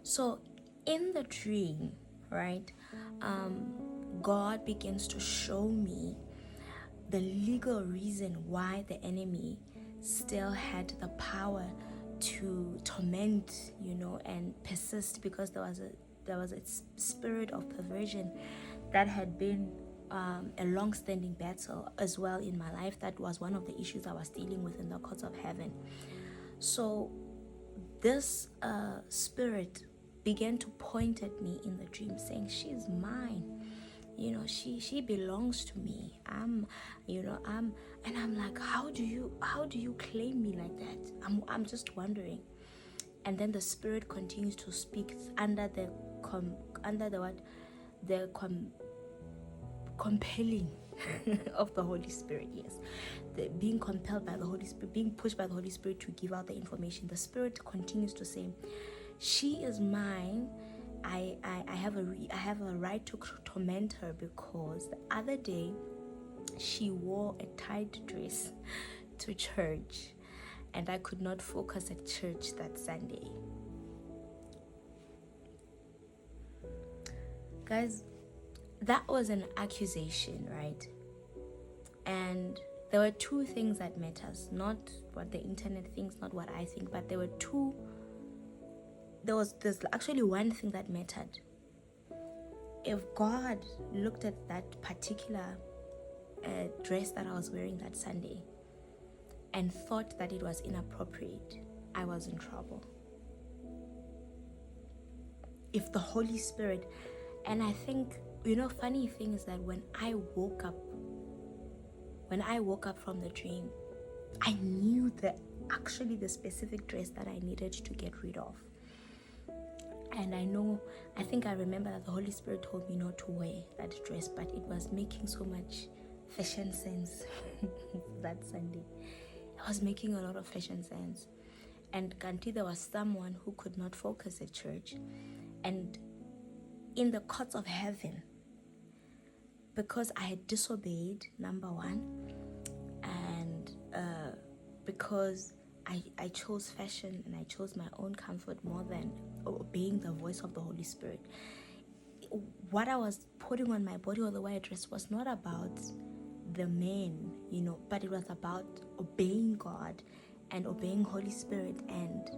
So in the dream, right, God begins to show me the legal reason why the enemy still had the power to torment, and persist, because there was a spirit of perversion that had been a long-standing battle as well in my life. That was one of the issues I was dealing with in the courts of heaven. So this spirit began to point at me in the dream, saying, "She's mine. She belongs to me. I'm and I'm like, how do you claim me like that? I'm just wondering." And then the spirit continues to speak under the compelling of the Holy Spirit. Yes, being compelled by the Holy Spirit, being pushed by the Holy Spirit to give out the information. The spirit continues to say, "She is mine. I have a right to torment her because the other day she wore a tight dress to church, and I could not focus at church that Sunday." Guys, that was an accusation, right? And there were two things that matters, not what the internet thinks, not what I think, but there's actually one thing that mattered. If God looked at that particular dress that I was wearing that Sunday and thought that it was inappropriate, I was in trouble. If the Holy Spirit, and I think, funny thing is that when I woke up from the dream, I knew that actually the specific dress that I needed to get rid of. And I think I remember that the Holy Spirit told me not to wear that dress, but it was making so much fashion sense that Sunday. It was making a lot of fashion sense. And Kanti, there was someone who could not focus at church. And in the courts of heaven, because I had disobeyed, number one, and because I chose fashion and I chose my own comfort more than obeying the voice of the Holy Spirit, what I was putting on my body or the way I dressed was not about the men, but it was about obeying God and obeying Holy Spirit and